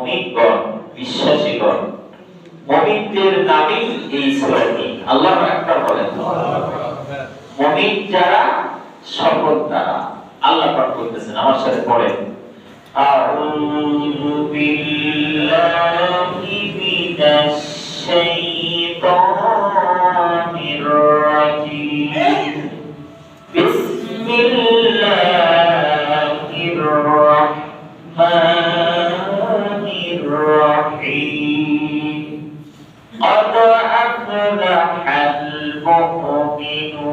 মুমিনগণ, বিশ্বাসীগণ, মুমিনদের নামই এই সূরাটি। আল্লাহু আকবার বলেন। মুমিন যারা, শপথ তারা। আল্লাহ পাক বলতেছেন, আমার সাথে পড়েন, আউযু বিল্লাহি মিনাশ শাইতানির রাজীম, বিসমিল্লাহির রাহমানির রাহিম, قد أفلح المؤمنون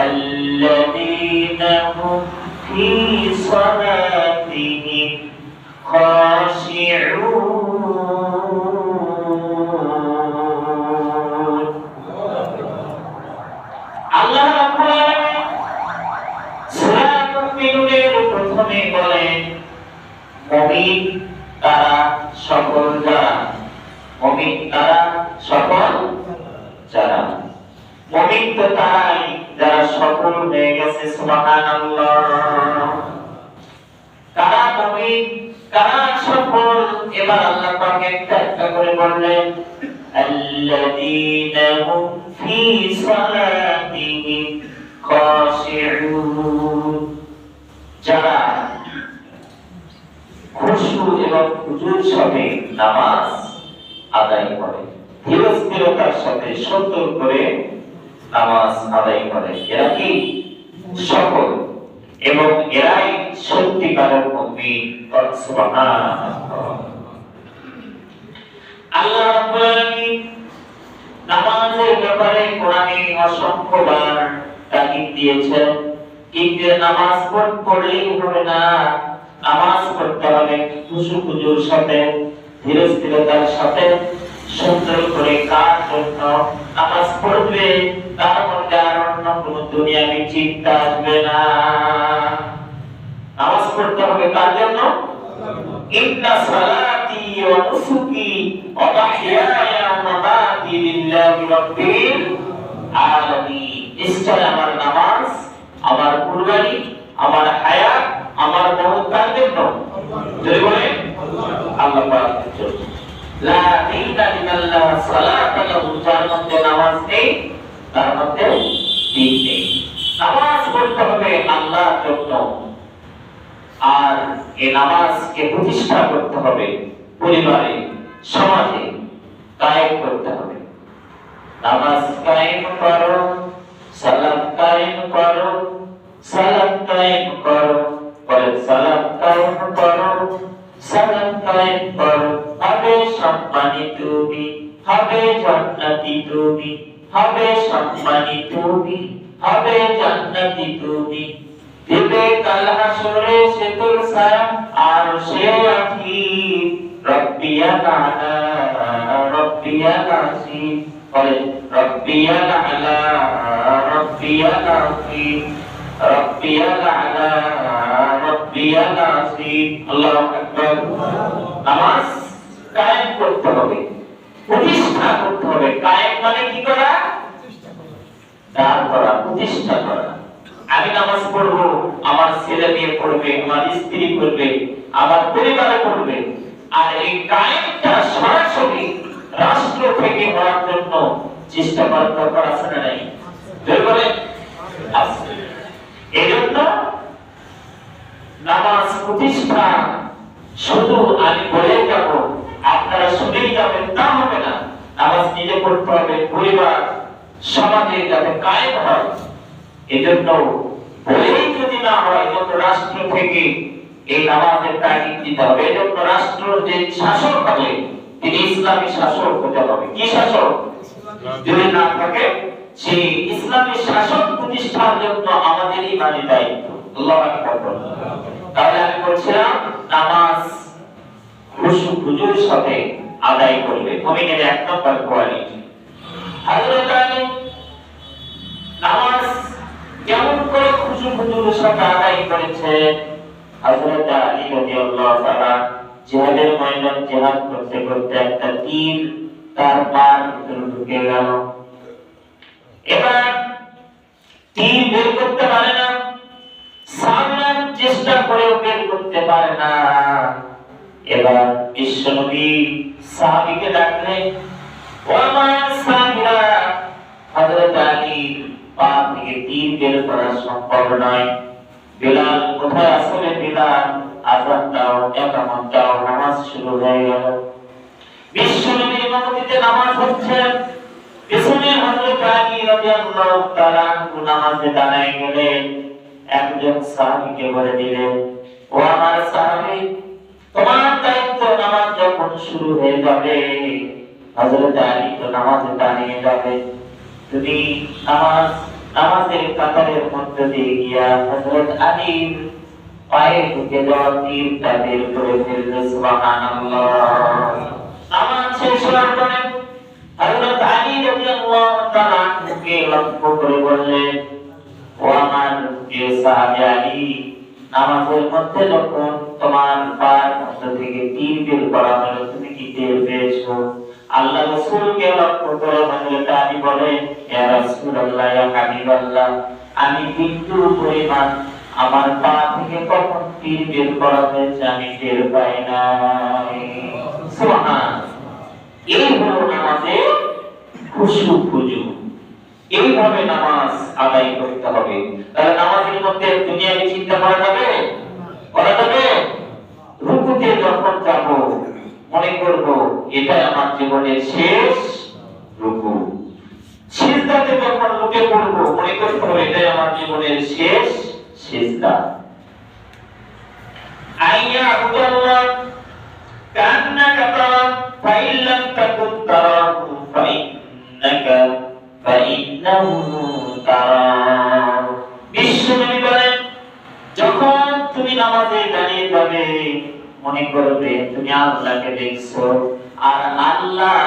الذين هم في صلاتهم خاشعون। আল্লাহ রাব্বুল আলামিন সূরা মুমিনুনের প্রথমে বলেন, মুমিন তারা সকল যারা, মুমিন তারা সকল যারা, মুমিন তো তারাই যারা সফল হয়ে গেছে। সুবহানাল্লাহ। কারা মুমিন, কারা সফল? এবার আল্লাহ পাক একটা একটা করে বললেন, আল্লাযীনা হুম ফি সালাতিহিম খাশিউন, যারা খুশু এবং হুজুর সাথে নামাজ আদায় করে, ধীরস্থিরতার সাথে সুন্দর করে নামাজ আদায় করে। এরা কি সফল, এবং এরাই সত্যিকারের মুমিন। সুবহানাল্লাহ। আল্লাহ রাব্বুল আলামিন নামাজের ব্যাপারে কোরআনে অসংখ্যবার তাকিদ দিয়েছেন। কিন্তু নামাজ পড়লেই হবে না, নামাজ পড়তে হবে খুশু হুজুর সাথে, ধীরস্থিরতার সাথে, সুন্দর করে। কার জন্য নামাজ পড়বে? তার মধ্যে আর অন্য কোনো দুনিয়াবি চিন্তা আসবে না। নামাজ পড়তে হবে কার জন্য? ইন্না সালাতি ওয়া নুসুকি ওয়া মাহইয়ায়া ওয়া মামাতি লিল্লাহি রাব্বিল আলামিন। নিশ্চয় আমার নামাজ, আমার কুরবানি, আমার হায়াত, আমার মওত কার জন্য? যদি বলেন আল্লাহ পাকের জন্য। লা দীনা ইল্লাল্লাহ সালাত লাহু, যার মধ্যে নামাজ নেই তার মধ্যে দ্বীন নেই। নামাজ পড়তে হবে আল্লাহর জন্য, আর এই নামাজকে প্রতিষ্ঠা করতে হবে পরিবারে, সমাজে কায়েম করতে হবে। নামাজ কায়েম করো, সালাত কায়েম করো, সালাত কায়েম করো, পরে সালাত কায়েম করো, সালাত কায়েম করো। হবে সম্মানিত তুমি, হবে জান্নাতি তুমি, হবে সম্মানিত তুমি, হবে জান্নাতি তুমি। দিবে কাল হাসরে সে তোর ছায়া, আর সে আছি রব্বিয়াল আলা, রব্বিয়াল আসিম। বলে রব্বিয়াল আলা, রব্বিয়াল আসিম, রব্বিয়াল আলা, রব্বিয়াল আসিম। আল্লাহু আকবার। নামাজ কায়েম করতে হবে, প্রতিষ্ঠা করতে হবে। কায়েম মানে কি করা? দাঁড় করা, প্রতিষ্ঠা করা। আমি নামাজ পড়বো, আমার ছেলে মেয়ে পড়বে, আমার স্ত্রী পড়বে, আমার পরিবারে পড়বে। আর এই কায়েমটা সরাসরি রাষ্ট্র থেকে হওয়ার জন্য চেষ্টা করার দরকার আছে না নাই? বলে আছে। এই জন্য নামাজ প্রতিষ্ঠা শুধু আমি বলে যাব, আপনারা শুনেই যাবেন তা হবে না। নামাজ নিজে পড়তে হবে, পরিবার সমাজে যাতে কায়েম হয়। এজন্য বলেই যদি না হয়, এজন্য রাষ্ট্র থেকে এই নামাজের তাগিদ দিতে হবে। এজন্য রাষ্ট্র যে শাসক হবে তিনি ইসলামী শাসক হতে হবে। কি শাসক? যদি না থাকে সেই ইসলামী শাসক প্রতিষ্ঠার জন্য আমাদের ইমানি দায়িত্ব। আল্লাহু আকবার। তাহলে আমি বলছিলাম নামাজ খুশু হুজুর সাথে আদায় করবে, মুমিনের এক নম্বর কোয়ালিটি। হযরত আলী নামাজ কেমন করে খুশু হুজুরের সাথে আদায় করেছেন? হযরত আলী রাদিয়াল্লাহু তাআলা জিহাদের ময়দান জিহাদ করতে করতে একটা তীর তার পার ভিতরে ঢুকে গেল। এবার তীর বের করতে পারে না, সামলানোর চেষ্টা করেও বের করতে পারে না। এবার বিশ্বনবী সাহাবীকে ডাকলেন, ও আমার সাহাবীরা, হযরত আলীর পা থেকে তীর বের করা সম্ভব নয়। বিলাল কোথায় আসলে? বিলাল আযান দাও, একামত দাও, নামাজ শুরু হয়ে গেল। বিশ্বনবীর ইমামতিতে নামাজ হচ্ছে, পিছনে হযরত আলী রাদিয়াল্লাহু তাআলা আনহু নামাজে দাঁড়ায় গেলেন। একজন সাহাবীকে বলে দিলেন, ও আমার সাহাবী, তোমার দায়িত্ব নামাজ যখন শুরু হয়ে যাবে, হযরত আলী তো নামাজে দাঁড়িয়ে যাবে, তুমি নামাজের কাতারের মধ্যে দিয়ে গিয়া হযরত আলীর পায়ে ঢুকে যাওয়া তীরটা বের করে ফেলবে। সুবহানাল্লাহ। নামাজ শেষ হওয়ার পরে হযরত আলী রাদিয়াল্লাহু তাআলা আনহুকে লক্ষ্য করে বললেন, ও আমার প্রিয় সাহাবী আলী, নামাজের মধ্যে যখন তোমার পায়ের মধ্যে থেকে তীর বের করা হলো, তুমি কি টের পেয়েছো? আল্লাহ রাসূলকে লক্ষ্য করে হযরত আলী বলেন, ইয়া রাসূলুল্লাহ, ইয়া হাবিবাল্লাহ, আমি বিন্দু পরিমাণ আমার পা থেকে কখন তীর বের করা হয়েছে আমি টের পাই নাই। সুবহানাল্লাহ। এই হলো নামাজে খুশু খুজু। এইভাবে নামাজ আদায় করতে হবে। তাহলে নামাজের মধ্যে দুনিয়াবি চিন্তা করা যাবে? করা যাবে? রুকুতে যখন যাব মনে করব এটাই আমার জীবনের শেষ রুকু। সিজদাতে যখন উঠে পড়ব মনে করতে হবে এটাই আমার জীবনের শেষ সিজদা। আইয়া আবুদাল্লাহ কান্নাকা তারা ফাইন লাম তাকুন তারাহু ফাইন্নাকা ফাইন্নাহু তারা। বিশ্বনবী বলেন, যখন তুমি নামাজে দাঁড়িয়ে যাবে মনে করবে তুমি আল্লাহকে দেখছো, আর আল্লাহ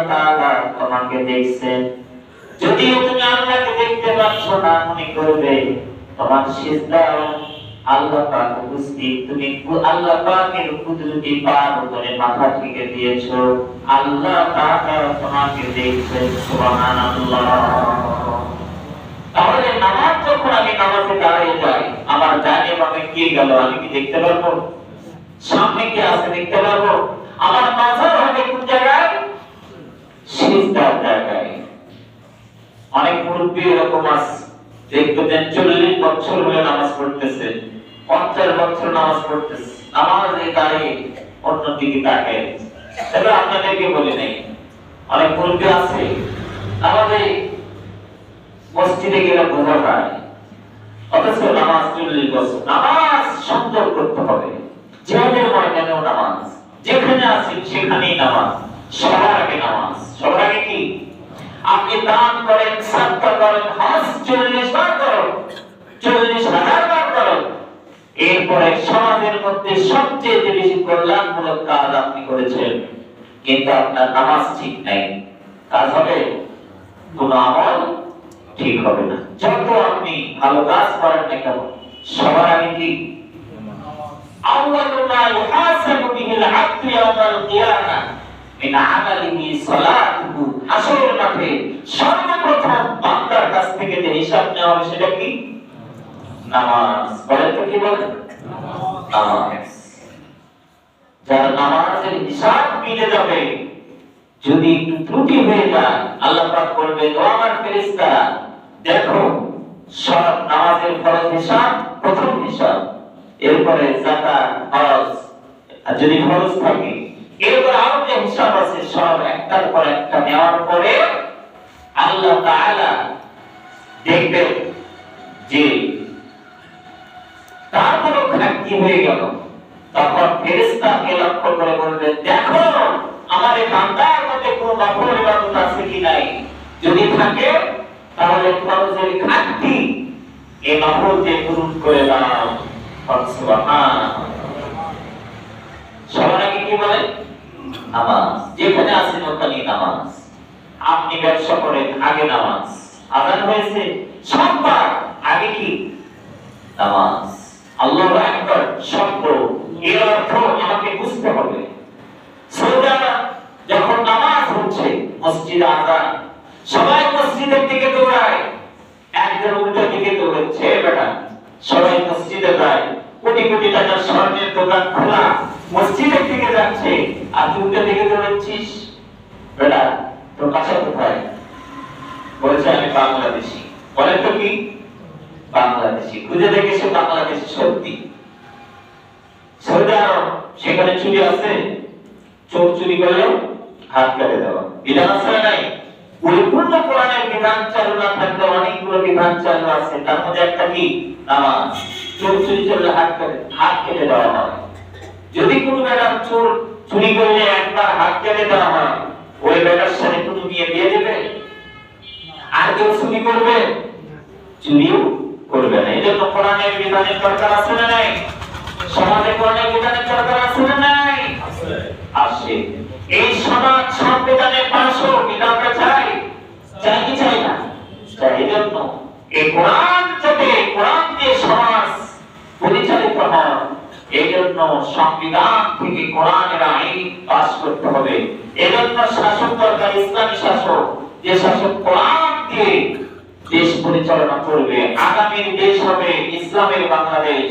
তাআলা তোমাকে দেখছেন। যদিও তুমি আল্লাহকে দেখতে পাচ্ছ না, মনে করবে তোমার সিজদা আল্লাহ পাক উপস্থিত, তুমি আল্লাহ পাকের কুদরতি পার উপরে মাথা থেকে দিয়েছো, আল্লাহ তাআলা তোমাকে দেখছেন। সুবহানাল্লাহ। তাহলে নামাজ যখন আমি নামাজে দাঁড়িয়ে যাই, আমার ডানে বামে কে গেল আমি কি দেখতে পারবো? সামনে কে আছে দেখতে পারবো? আমার নজর হবে কোন জায়গায়? সিজদার জায়গায়। অনেক মুরব্বী এরকম আছে, দেখবেন 40 বছর হয়ে নামাজ পড়তেছে, 50 বছর নামাজ পড়তেছে, নামাজে দাঁড়িয়ে অন্যদিকে তাকায়। তবে আপনাদেরকে বলে নেই, অনেক মুরব্বী আছে আমাদের মসজিদে গেলে বোঝা যায়, অথচ নামাজ 40 বছর। নামাজ সুন্দর করতে হবে। জিহাদের ময়দানেও নামাজ, যেখানে আছি সেখানেই নামাজ, সবার আগে নামাজ। সবার আগে কি? আপনি দান করেন, সাদকা করেন, হজ 40 বার করেন, 40,000 বার করেন, এরপরে সমাজের মধ্যে সবচেয়ে বেশি কল্যাণমূলক কাজ আপনি করেছেন, কিন্তু আপনার নামাজ ঠিক নাই, কাজ হবে? কোন আমল ঠিক হবে না। যত আপনি ভালো কাজ করেন না কেন, সবার আগে কি? আউয়ালু মা ইউহাসাবু বিহিল আবদু ইয়াওমাল কিয়ামাহ মিন আমালিহি সালাতুহু। হাসরের মাঠে সর্বপ্রথম বান্দার কাছ থেকে যে হিসাব নেওয়া হবে সেটা কি? নামাজ। বলেন তো কি বলেন? নামাজ। যার নামাজের হিসাব মিলে যাবে, যদি একটু ত্রুটি হয়ে যায় আল্লাহ পাক বলবে, ও আমার ফেরেশতা দেখো, সব নামাজের ফরজ হিসাব প্রথম হিসাব, এরপরে যাকাত, হজ, আর যদি ফরজ থাকে এরপর আরো যে হিসাব আছে সব একটার পর একটা নেওয়ার পরে আল্লাহ তাআলা দেখবে যে তারপরও ঘাটতি হয়ে গেল, তখন ফেরেশতাকে লক্ষ্য করে বলবে, দেখো আমার এই বান্দার মধ্যে কোনো নফল ইবাদত আছে কি নাই, যদি থাকে তাহলে ফরজের ঘাটতি এই নফল দিয়ে পূরণ করে দাও। সুবহানাল্লাহ। সবার আগে কি বলে? নামাজ। যেখানে আছেন ওখানেই নামাজ। আপনি ব্যবসা করেন, আগে নামাজ। আযান হয়েছে, সবার আগে কি? নামাজ। আল্লাহু আকবার শব্দ, এর অর্থ আমাকে বুঝতে হবে। সোজা যখন নামাজ হচ্ছে, মসজিদে আযান, সবাই মসজিদের দিকে দৌড়ায়, একজন উল্টো দিকে দৌড়াচ্ছে, বেটা সবাই মসজিদে যায়, কোটি কোটি টাকার স্বর্ণের দোকান খোলা, মসজিদের দিকে ডাকছে আর তুই উল্টা দিকে দৌড়াচ্ছিস, বেটা তোর কাছে কোথায়? বলছে আমি বাংলাদেশি। বলে তো কি বাংলাদেশি? খুঁজে দেখেছে বাংলাদেশি সত্যি। সৌদি আরব সেখানে চুরি আছে, চোর চুরি করলে হাত কেটে দেওয়া বিধান আছে না নাই? পরিপূর্ণ কোরআনের বিধান চালু না থাকলে অনেকগুলো বিধান চালু আছে, তার মধ্যে একটা কি নামাজ। চোর চুরি করলে হাত কেটে দেওয়া হয়। যদি কোনো বেটা চোর চুরি করলে একবার হাত কেটে দেওয়া হয়, ওই বেটার সাথে কোনো বিয়ে দিয়ে দেবে? আর কেউ চুরি করবে? চুরিও করবে না। এই জন্য কোরআনের বিধানের দরকার আছে না নাই? সমাজে কোরআনের বিধানের দরকার আছে না নাই? আছে। এই সমাজ সংবিধানের পাশও বিধানটা চাই, চাই কি চাই না? চাই। এই জন্য এই কোরআন যাতে, কোরআন দিয়ে সমাজ পরিচালিত হয়, এই জন্য সংবিধান থেকে কোরআনের আইন পাস করতে হবে। এই জন্য শাসক দরকার ইসলামী শাসক, যে শাসক কোরআন দিয়ে দেশ পরিচালনা করবে। আগামীর দেশ হবে ইসলামের বাংলাদেশ,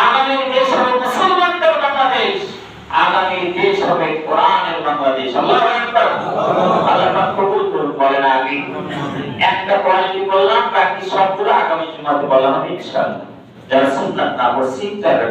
আগামীর দেশ হবে মুসলমানদের বাংলাদেশ, আগামীর দেশ হবে কোরআনের বাংলাদেশ। আল্লাহু আকবার। আল্লাহ পাক কবুল করুন। বলেন আমিন। একটা পয়েন্ট বললাম, বাকি সবগুলো আগামী জুমাতে বলা হবে ইনশাআল্লাহ। যারা সুন্নাত না পড়ছি তারা